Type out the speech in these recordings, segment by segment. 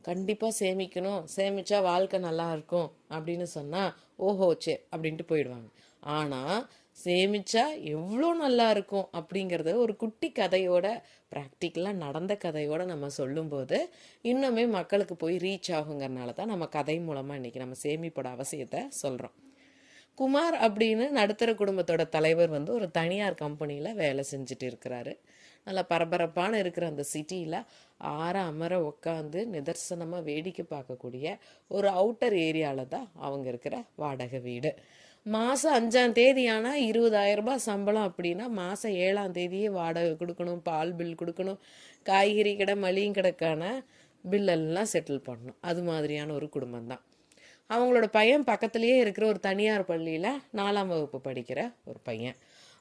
கண்டிப்பாக சேமிக்கணும், சேமிச்சா வாழ்க்கை நல்லா இருக்கும் அப்படின்னு சொன்னால் ஓஹோ சே அப்படின்ட்டு போயிடுவாங்க. ஆனால் சேமிச்சா எவ்வளோ நல்லா இருக்கும் அப்படிங்கிறத ஒரு குட்டி கதையோட, ப்ராக்டிக்கலாக நடந்த கதையோட நம்ம சொல்லும்போது இன்னுமே மக்களுக்கு போய் ரீச் ஆகுங்கிறனால தான் நம்ம கதை மூலமாக இன்றைக்கி நம்ம சேமிப்போட அவசியத்தை சொல்கிறோம். குமார் அப்படின்னு நடுத்தர குடும்பத்தோட தலைவர் வந்து ஒரு தனியார் கம்பெனியில் வேலை செஞ்சுட்டு இருக்கிறாரு. நல்லா பரபரப்பான இருக்கிற அந்த சிட்டியில் ஆற அமர உட்காந்து நிதர்சனமாக வேடிக்கை பார்க்கக்கூடிய ஒரு அவுட்டர் ஏரியாவில் தான் அவங்க இருக்கிற வாடகை வீடு. மாதம் 5ஆம் தேதி ஆனால் 20,000 ரூபாய் சம்பளம் அப்படின்னா மாதம் 7ஆம் தேதியே வாடகை கொடுக்கணும், பால் பில் கொடுக்கணும், காய்கறி கடை மளிகை கடைக்கான பில்லெல்லாம் செட்டில் பண்ணணும். அது மாதிரியான ஒரு குடும்பம் தான். அவங்களோட பையன் பக்கத்துலேயே இருக்கிற ஒரு தனியார் பள்ளியில் 4ஆம் வகுப்பு படிக்கிற ஒரு பையன்.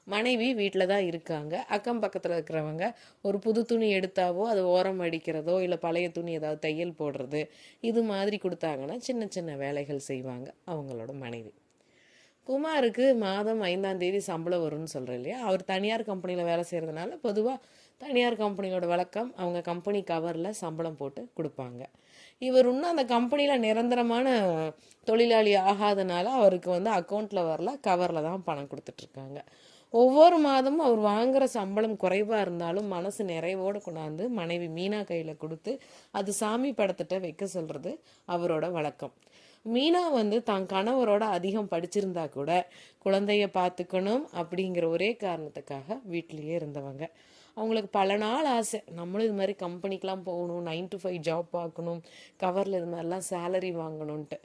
மனைவி வீட்டில் தான் இருக்காங்க. அக்கம் பக்கத்தில் இருக்கிறவங்க ஒரு புது துணி எடுத்தாவோ அது ஓரம் அடிக்கிறதோ இல்லை பழைய துணி ஏதாவது தையல் போடுறது இது மாதிரி கொடுத்தாங்கன்னா சின்ன சின்ன வேலைகள் செய்வாங்க அவங்களோட மனைவி. குமாருக்கு மாதம் 5ஆம் தேதி சம்பளம் வரும்னு சொல்கிறேன் இல்லையா, அவர் தனியார் கம்பெனியில் வேலை செய்கிறதுனால பொதுவாக தனியார் கம்பெனியோட வழக்கம் அவங்க கம்பெனி கவரில் சம்பளம் போட்டு கொடுப்பாங்க. இவர் இன்னும் அந்த கம்பெனியில் நிரந்தரமான தொழிலாளி ஆகாதனால அவருக்கு வந்து அக்கௌண்ட்டில் வரல, கவரில் தான் பணம் கொடுத்துட்ருக்காங்க. ஒவ்வொரு மாதமும் அவர் வாங்குகிற சம்பளம் குறைவாக இருந்தாலும் மனசு நிறைவோடு கொண்டாந்து மனைவி மீனா கையில் கொடுத்து அது சாமி படத்திட்ட வைக்க சொல்கிறது அவரோட வழக்கம். மீனா வந்து தான் கணவரோட அதிகம் படிச்சிருந்தா கூட குழந்தைய பார்த்துக்கணும் அப்படிங்கிற ஒரே காரணத்துக்காக வீட்டிலேயே இருந்தவங்க. அவங்களுக்கு பல நாள் ஆசை, நம்மளும் இது மாதிரி கம்பெனிக்கெலாம் போகணும், 9 to 5 ஜாப் பார்க்கணும், கவரில் இது மாதிரிலாம் சேலரி வாங்கணுன்ட்டு.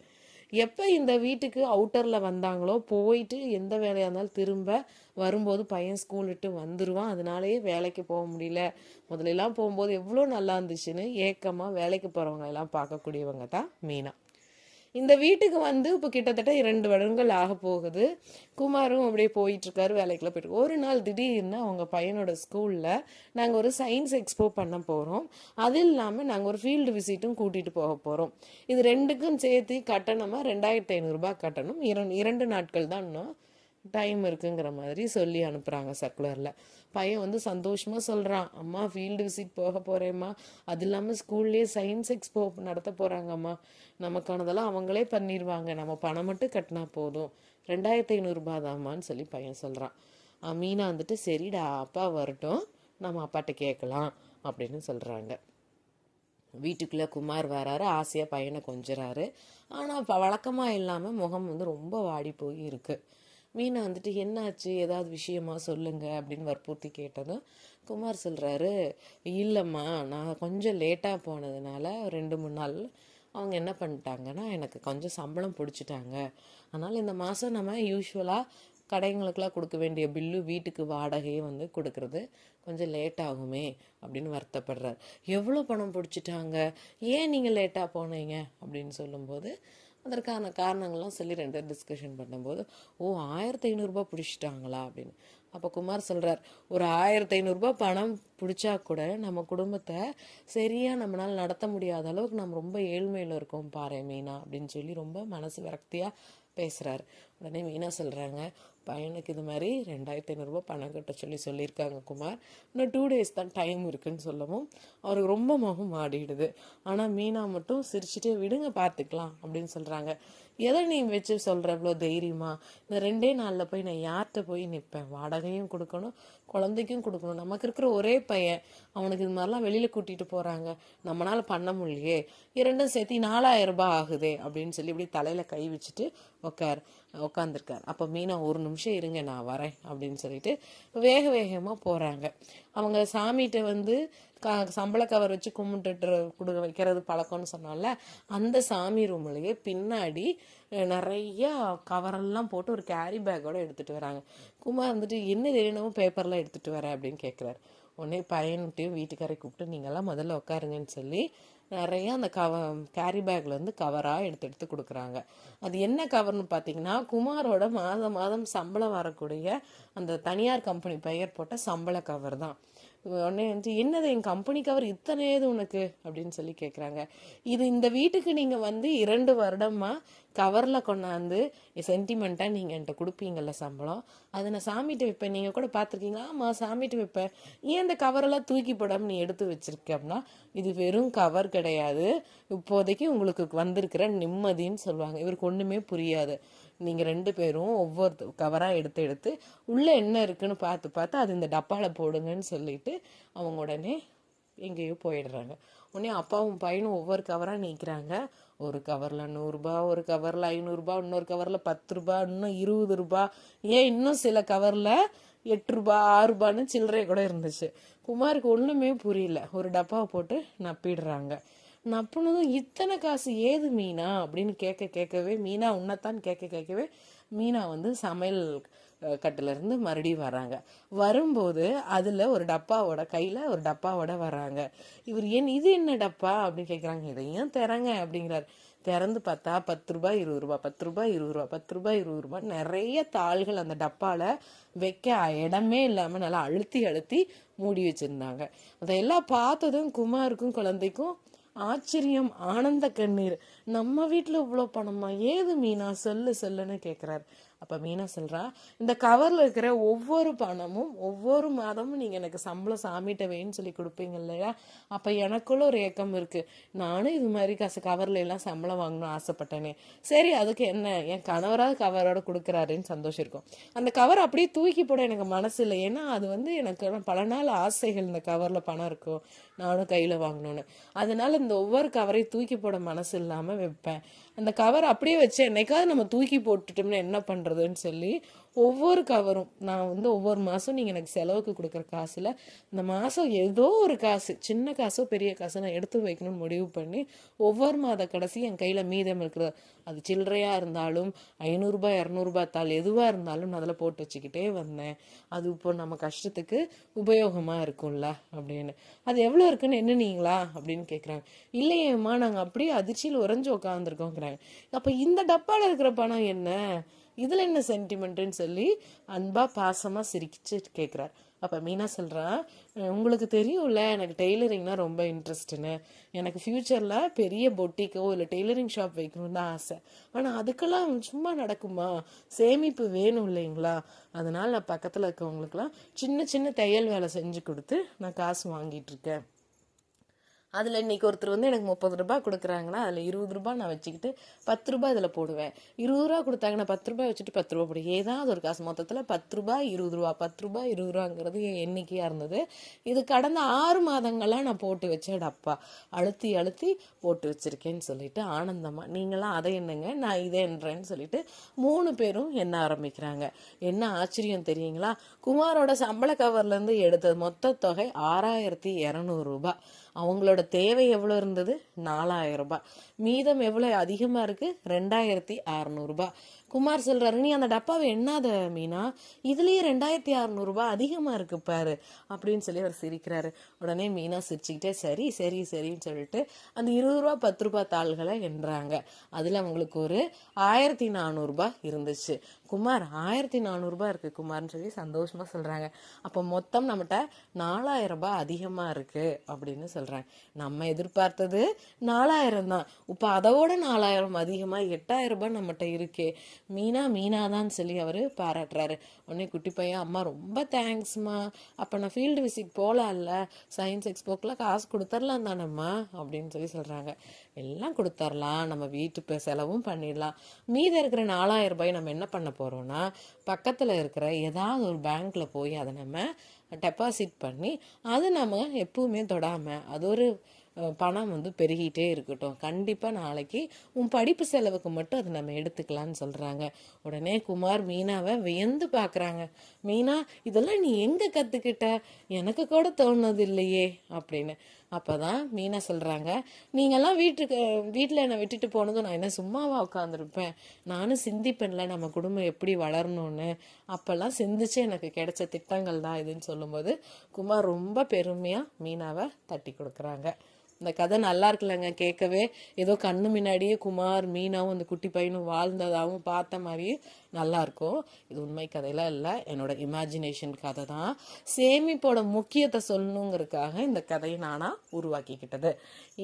எப்போ இந்த வீட்டுக்கு அவுட்டரில் வந்தாங்களோ போயிட்டு எந்த வேலையாக இருந்தாலும் திரும்ப வரும்போது பையன் ஸ்கூல் விட்டு வந்துடுவான். அதனாலேயே வேலைக்கு போக முடியல. முதலெல்லாம் போகும்போது எவ்வளோ நல்லா இருந்துச்சுன்னு ஏக்கமாக வேலைக்கு போகிறவங்க எல்லாம் பார்க்கக்கூடியவங்க தான் மீனா. இந்த வீட்டுக்கு வந்து இப்போ கிட்டத்தட்ட 2 வருடங்கள் ஆக போகுது. குமாரும் அப்படியே போயிட்டுருக்காரு, வேலைக்குள்ள போயிட்டு. ஒரு நாள் திடீர்னு அவங்க பையனோட ஸ்கூலில் நாங்கள் ஒரு சயின்ஸ் எக்ஸ்போ பண்ண போகிறோம், அது இல்லாமல் நாங்கள் ஒரு ஃபீல்டு விசிட்டும் கூட்டிகிட்டு போக போகிறோம், இது ரெண்டுக்கும் சேர்த்து கட்டணமாக 2,500 ரூபாய் கட்டணும், 2 நாட்கள் தான் இன்னும் டைம் இருக்குங்கிற மாதிரி சொல்லி அனுப்புகிறாங்க சர்க்குலரில். பையன் வந்து சந்தோஷமாக சொல்கிறான், அம்மா ஃபீல்டு விசிட் போக போகிறேம்மா, அது இல்லாமல் ஸ்கூல்லேயே சயின்ஸ் எக்ஸ்போ நடத்த போகிறாங்கம்மா, நமக்கானதெல்லாம் அவங்களே பண்ணிடுவாங்க, நம்ம பணம் மட்டும் கட்டினா போதும், 2,500 ரூபாய் தாம்மான்னு சொல்லி பையன் சொல்கிறான். மீனா வந்துட்டு சரிடா அப்பா வரட்டும் நம்ம அப்பாட்ட கேட்கலாம் அப்படின்னு சொல்கிறாங்க. வீட்டுக்குள்ளே குமார் வராரு, ஆசையாக பையனை கொஞ்சறாரு. ஆனால் இப்போ வழக்கமாக இல்லாமல் முகம் வந்து ரொம்ப வாடி போய் இருக்குது. மீனா வந்துட்டு என்னாச்சு, ஏதாவது விஷயமா சொல்லுங்க அப்படின்னு வற்புறுத்தி கேட்டதும் குமார் சொல்கிறாரு, இல்லைம்மா நான் கொஞ்சம் லேட்டாக போனதுனால 2-3 நாள் அவங்க என்ன பண்ணிட்டாங்கன்னா எனக்கு கொஞ்சம் சம்பளம் பிடிச்சிட்டாங்க, அதனால் இந்த மாதம் நம்ம யூஸ்வலாக கடைங்களுக்கெல்லாம் கொடுக்க வேண்டிய பில்லு வீட்டுக்கு வாடகையே வந்து கொடுக்கறது கொஞ்சம் லேட் ஆகுமே அப்படின்னு வருத்தப்படுறார். எவ்வளோ பணம் பிடிச்சிட்டாங்க, ஏன் நீங்கள் லேட்டாக போனீங்க அப்படின்னு சொல்லும்போது அதற்கான காரணங்கள்லாம் சொல்லி 2 பேர் டிஸ்கஷன் பண்ணும்போது, ஓ 1,500 ரூபாய் பிடிச்சிட்டாங்களா அப்படின்னு. அப்போ குமார் சொல்கிறார், ஒரு 1,500 ரூபாய் பணம் பிடிச்சா கூட நம்ம குடும்பத்தை சரியாக நம்மளால் நடத்த முடியாத அளவுக்கு நம்ம ரொம்ப ஏழ்மையில் இருக்கோம் பாரு மீனா அப்படின்னு சொல்லி ரொம்ப மனசு விரக்தியாக பேசுகிறாரு. உடனே மீனா சொல்கிறாங்க, பையனுக்கு இது மாதிரி 2,500 ரூபாய் பணம் கட்ட சொல்லியிருக்காங்க குமார், இன்னும் 2 days தான் டைம் இருக்குன்னு சொல்லவும் அவருக்கு ரொம்ப முகம் மாடிடுது. ஆனால் மீனா மட்டும் சிரிச்சுட்டே விடுங்க பார்த்துக்கலாம் அப்படின்னு சொல்கிறாங்க. எதை நீ வச்சு சொல்கிற இவ்வளோ தைரியமா, இந்த 2 நாளில் போய் நான் யார்கிட்ட போய் நிற்பேன், வாடகையும் கொடுக்கணும் குழந்தைக்கும் கொடுக்கணும், நமக்கு இருக்கிற ஒரே பையன், அவனுக்கு இது மாதிரிலாம் வெளியில் கூட்டிகிட்டு போகிறாங்க, நம்மளால் பண்ண முடியலையே, 2ம் சேர்த்து 4,000 ரூபாய் ஆகுதே அப்படின்னு சொல்லி இப்படி தலையில் கை வச்சுட்டு உட்காந்துருக்கார். அப்போ மீனா ஒரு நிமிஷம் இருங்க நான் வரேன் அப்படின்னு சொல்லிட்டு வேக வேகமாக போகிறாங்க. அவங்க சாமிகிட்ட வந்து சம்பள கவர் வச்சு கும்பிட்டுட்டு வைக்கிறது பழக்கம்னு சொன்னால அந்த சாமி ரூம்லேயே பின்னாடி நிறையா கவரெல்லாம் போட்டு ஒரு கேரி பேக்கோட எடுத்துகிட்டு வராங்க. குமார் வந்துட்டு என்ன தெரியணும் பேப்பர்லாம் எடுத்துகிட்டு வரேன் அப்படின்னு கேட்குறாரு. உடனே பையன்கிட்டையும் வீட்டுக்காரை கூப்பிட்டு நீங்கள்லாம் முதல்ல உட்காருங்கன்னு சொல்லி நிறையா அந்த கேரி பேக்கில் வந்து கவராக எடுத்து கொடுக்குறாங்க. அது என்ன கவர்னு பார்த்தீங்கன்னா குமாரோட மாதம் மாதம் சம்பளம் வரக்கூடிய அந்த தனியார் கம்பெனி பெயர் போட்ட சம்பள கவர் தான். உடனே வந்து என்னது என் கம்பெனி கவர் இத்தனை ஏது உனக்கு அப்படின்னு சொல்லி கேட்குறாங்க. இது இந்த வீட்டுக்கு நீங்கள் வந்து 2 வருடமாக கவரில் கொண்டாந்து சென்டிமெண்ட்டாக நீங்கள் என்கிட்ட கொடுப்பீங்கள்ல சம்பளம், அதை நான் சாமிகிட்ட வைப்பேன், நீங்கள் கூட பார்த்துருக்கீங்களா, ஆமாம் சாமிகிட்ட வைப்பேன், ஏன் இந்த கவரெல்லாம் தூக்கி போடாமல் நீ எடுத்து வச்சிருக்க அப்படின்னா, இது வெறும் கவர் கிடையாது, இப்போதைக்கு உங்களுக்கு வந்திருக்கிற நிம்மதின்னு சொல்லுவாங்க. இவருக்கு ஒன்றுமே புரியாது. நீங்கள் 2 பேரும் ஒவ்வொரு கவராக எடுத்து எடுத்து உள்ளே என்ன இருக்குன்னு பார்த்து பார்த்து அது இந்த டப்பாவில் போடுங்கன்னு சொல்லிட்டு அவங்க உடனே எங்கேயோ போயிடுறாங்க. உடனே அப்பாவும் பையனும் ஒவ்வொரு கவராக நீக்கிறாங்க. ஒரு கவரில் 100 ரூபா, ஒரு கவரில் 500 ரூபா, இன்னொரு கவரில் 10 ரூபா, இன்னும் 20 ரூபா, ஏன் இன்னும் சில கவரில் 8 ரூபா 6 ரூபான்னு சில்லறை கூட இருந்துச்சு. குமாருக்கு ஒன்றுமே புரியல. ஒரு டப்பாவை போட்டு நப்பிடுறாங்க. நப்புனதும் இத்தனை காசு ஏது மீனா அப்படின்னு கேட்கவே மீனா உன்னைத்தான் கேட்கவே மீனா வந்து சமையல் கட்டிலேருந்து மறுபடியும் வராங்க. வரும்போது அதில் ஒரு டப்பாவோட கையில் ஒரு டப்பாவோட வராங்க. இவர் இது என்ன டப்பா அப்படின்னு கேட்குறாங்க. இதையும் திறங்க அப்படிங்கிறார். திறந்து பார்த்தா 10 ரூபா 20 ரூபா, 10 ரூபா 20 ரூபா, 10 ரூபா 20 ரூபா நிறைய தாள்கள் அந்த டப்பாவில் வைக்க இடமே இல்லாமல் நல்லா அழுத்தி அழுத்தி மூடி வச்சுருந்தாங்க. அதையெல்லாம் பார்த்ததும் குமாருக்கும் குழந்தைக்கும் ஆச்சரியம், ஆனந்த கண்ணீர். நம்ம வீட்டில் இவ்வளோ பணமா, ஏது மீனா சொல்லுன்னு கேட்குறாரு. அப்போ மீனா சொல்கிறா, இந்த கவரில் இருக்கிற ஒவ்வொரு பணமும் ஒவ்வொரு மாதமும் நீங்கள் எனக்கு சம்பளம் சாமிகிட்ட வேணும்னு சொல்லி கொடுப்பீங்க இல்லையா, அப்போ எனக்குள்ள ஒரு ஏக்கம் இருக்குது. நானும் இது மாதிரி கவரில் எல்லாம் சம்பளம் வாங்கணும்னு ஆசைப்பட்டேனே. சரி, அதுக்கு என்ன, என் கணவராக கவரோட கொடுக்குறாருன்னு சந்தோஷம் இருக்கும். அந்த கவர் அப்படியே தூக்கி போட எனக்கு மனசு இல்லை. ஏன்னா அது வந்து எனக்கு பல நாள் ஆசைகள், இந்த கவரில் பணம் இருக்கும் நானும் கையில் வாங்கணும்னு. அதனால இந்த ஒவ்வொரு கவரையும் தூக்கி போட மனசு இல்லாமல் வைப்பேன். அந்த கவர் அப்படியே வச்சு என்னைக்காவது நம்ம தூக்கி போட்டுட்டோம்னா என்ன பண்ணுறதுன்னு சொல்லி ஒவ்வொரு கவரும் நான் வந்து ஒவ்வொரு மாதம் நீங்கள் எனக்கு செலவுக்கு கொடுக்குற காசில் இந்த மாதம் ஏதோ ஒரு காசு, சின்ன காசோ பெரிய காசோ நான் எடுத்து வைக்கணும்னு முடிவு பண்ணி ஒவ்வொரு மாத கடைசி என் கையில் மீதம் இருக்கிற அது சில்லறையாக இருந்தாலும் 500 ரூபா 200 ரூபா தாள் எதுவாக இருந்தாலும் நான் அதில் போட்டு வச்சுக்கிட்டே வந்தேன். அது இப்போ நம்ம கஷ்டத்துக்கு உபயோகமாக இருக்கும்ல அப்படின்னு. அது எவ்வளோ இருக்குன்னு எண்ணுனீங்களா அப்படின்னு கேட்குறாங்க. இல்லையேம்மா, நாங்கள் அப்படியே அதிர்ச்சியில் உறைஞ்சு உட்காந்துருக்கோங்கிறாங்க. அப்போ இந்த டப்பாவில் இருக்கிற பணம் என்ன, இதில் என்ன சென்டிமெண்ட்டுன்னு சொல்லி அன்பா பாசமாக சிரிச்சு கேட்குறாரு. அப்போ மீனா சொல்கிறா, உங்களுக்கு தெரியும்ல எனக்கு டெய்லரிங்னா ரொம்ப இன்ட்ரெஸ்ட்டுன்னு. எனக்கு ஃப்யூச்சரில் பெரிய பொட்டிக்கோ இல்லை டெய்லரிங் ஷாப் வைக்கணும்னு தான் ஆசை. ஆனால் அதுக்கெல்லாம் சும்மா நடக்குமா, சேமிப்பு வேணும் இல்லைங்களா. அதனால் நான் பக்கத்தில் இருக்கவங்களுக்கெல்லாம் சின்ன சின்ன தையல் வேலை செஞ்சு கொடுத்து நான் காசு வாங்கிட்டு இருக்கேன். அதில் இன்றைக்கி ஒருத்தர் வந்து எனக்கு 30 ரூபா கொடுக்குறாங்கன்னா அதில் 20 ரூபா நான் வச்சுக்கிட்டு 10 ரூபா இதில் போடுவேன். 20 ரூபா கொடுத்தாங்கன்னா 10 ரூபா வச்சுட்டு 10 ரூபா போடுவேன். ஏதாவது ஒரு காசு மொத்தத்தில் 10 ரூபா 20 ரூபா, 10 ரூபா 20 ரூபாங்கிறது என் எண்ணிக்கையாக இருந்தது. இது கடந்த 6 மாதங்களாக நான் போட்டு வச்ச டப்பா, அழுத்தி அழுத்தி போட்டு வச்சுருக்கேன்னு சொல்லிட்டு ஆனந்தமாக, நீங்களாம் அதை என்னங்க நான் இதை என்றேன்னு சொல்லிட்டு 3 பேரும் என்ன ஆரம்பிக்கிறாங்க. என்ன ஆச்சரியம் தெரியுங்களா, குமாரோட சம்பள கவர்லேருந்து எடுத்தது மொத்த தொகை 6200 ரூபா. அவங்களோட தேவை எவ்வளோ இருந்தது, 4000 ரூபாய். மீதம் எவ்வளோ அதிகமாக இருக்குது, 2600 ரூபாய். குமார் சொல்கிறாரு, நீ அந்த டப்பாவை எண்ணாத மீனா, இதுலேயே 2600 ரூபாய் அதிகமாக இருக்கு பாரு அப்படின்னு சொல்லி அவர் சிரிக்கிறாரு. உடனே மீனா சிரிச்சுக்கிட்டே சரி சரி சரின்னு சொல்லிட்டு அந்த 20 ரூபா 10 ரூபாய் தாள்களை எண்ணுறாங்க. அதில் அவங்களுக்கு ஒரு 1400 ரூபாய் இருந்துச்சு. குமார் 1400 ரூபாய் இருக்குது குமார்னு சொல்லி சந்தோஷமாக சொல்கிறாங்க. அப்போ மொத்தம் நம்மகிட்ட 4000 ரூபாய் அதிகமாக இருக்குது அப்படின்னு சொல்கிறாங்க. நம்ம எதிர்பார்த்தது 4000 தான், இப்போ அதோட 4000 அதிகமாக 8000 ரூபாய் நம்மகிட்ட இருக்கே. மீனா தான் சொல்லி அவர் பாராட்டுறாரு. உடனே குட்டி பையன், அம்மா ரொம்ப தேங்க்ஸ்மா, அப்போ நான் ஃபீல்டு விசிட் போகலாம்ல, சயின்ஸ் எக்ஸ்போக்கெலாம் காசு கொடுத்துர்லாம் தானேம்மா அப்படின்னு சொல்லி சொல்கிறாங்க. எல்லாம் கொடுத்துர்லாம், நம்ம வீட்டு செலவும் பண்ணிடலாம். மீதம் இருக்கிற 4000 ரூபாய் நம்ம என்ன பண்ண போகிறோன்னா பக்கத்தில் இருக்கிற ஏதாவது ஒரு பேங்க்கில் போய் அதை நம்ம டெபாசிட் பண்ணி அது நம்ம எப்பவுமே தொடாமல் அது ஒரு பணம் வந்து பெருகிட்டே இருக்கட்டும். கண்டிப்பாக நாளைக்கு உன் படிப்பு செலவுக்கு மட்டும் அதை நம்ம எடுத்துக்கலான்னு சொல்கிறாங்க. உடனே குமார் மீனாவை வியந்து பார்க்குறாங்க. மீனா, இதெல்லாம் நீ எங்கே கற்றுக்கிட்ட, எனக்கு கூட தோணுது இல்லையே அப்படின்னு. அப்போ தான் மீனா சொல்கிறாங்க, நீங்கள்லாம் வீட்டில் என்னை விட்டுட்டு போனதும் நான் என்ன சும்மாவாக உட்காந்துருப்பேன், நானும் சிந்திப்பேன்ல நம்ம குடும்பம் எப்படி வளரணும்னு, அப்போல்லாம் சிந்திச்சு எனக்கு கிடைச்ச திட்டங்கள் தான் இதுன்னு சொல்லும்போது குமார் ரொம்ப பெருமையாக மீனாவை தட்டி கொடுக்குறாங்க. இந்த கதை நல்லா இருக்குல்லங்க கேட்கவே, ஏதோ கண்ணு முன்னாடியே குமார் மீனாவும் அந்த குட்டி பையனும் வாழ்ந்ததாகவும் பார்த்த மாதிரியே நல்லாயிருக்கும். இது உண்மை கதையெல்லாம் இல்லை, என்னோட இமேஜினேஷன் கதை தான். சேமிப்போட முக்கியத்தை சொல்லணுங்கிறதுக்காக இந்த கதையை நானாக உருவாக்கிக்கிட்டது.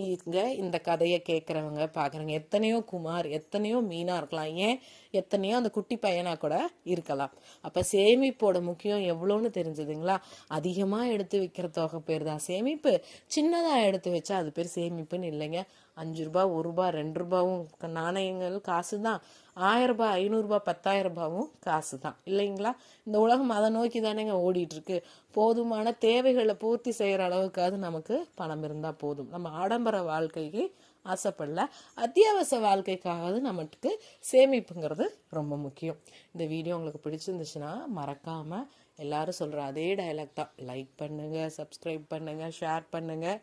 இங்கே இந்த கதையை கேட்குறவங்க பார்க்குறவங்க எத்தனையோ குமார், எத்தனையோ மீனா இருக்கலாம், ஏன் எத்தனையோ அந்த குட்டி பையனாக கூட இருக்கலாம். அப்போ சேமிப்போட முக்கியம் எவ்வளோன்னு தெரிஞ்சதுங்களா? அதிகமாக எடுத்து வைக்கிற தொகை பேர் தான் சேமிப்பு. சின்னதாக எடுத்து வச்சா அது பேர் சேமிப்புன்னு இல்லைங்க. 5 ரூபா, 1 ரூபா, 2 ரூபாவும் நாணயங்கள் காசு தான். 1000 ரூபாய், 500 ரூபாய், 10,000 ரூபாவும் காசு தான் இல்லைங்களா? இந்த உலகம் அதை நோக்கி தானேங்க ஓடிட்டு இருக்கு. போதுமான தேவைகளை பூர்த்தி செய்கிற அளவுக்காவது நமக்கு பணம் இருந்தால் போதும். நம்ம ஆடம்பர வாழ்க்கைக்கு ஆசைப்படல, அத்தியாவசிய வாழ்க்கைக்காவது நமக்கு சேமிப்புங்கிறது ரொம்ப முக்கியம். இந்த வீடியோ உங்களுக்கு பிடிச்சிருந்துச்சுன்னா மறக்காமல் எல்லாரும் சொல்கிற அதே டயலாக் தான், லைக் பண்ணுங்கள், சப்ஸ்கிரைப் பண்ணுங்கள், ஷேர் பண்ணுங்கள்.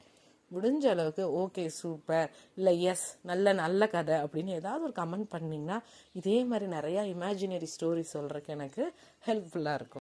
முடிஞ்ச அளவுக்கு ஓகே சூப்பர், இல்லை எஸ் நல்ல நல்ல கதை அப்படின்னு ஏதாவது ஒரு கமெண்ட் பண்ணிங்கன்னா இதே மாதிரி நிறையா இமேஜினரி ஸ்டோரி சொல்கிறதுக்கு எனக்கு ஹெல்ப்ஃபுல்லாக இருக்கும்.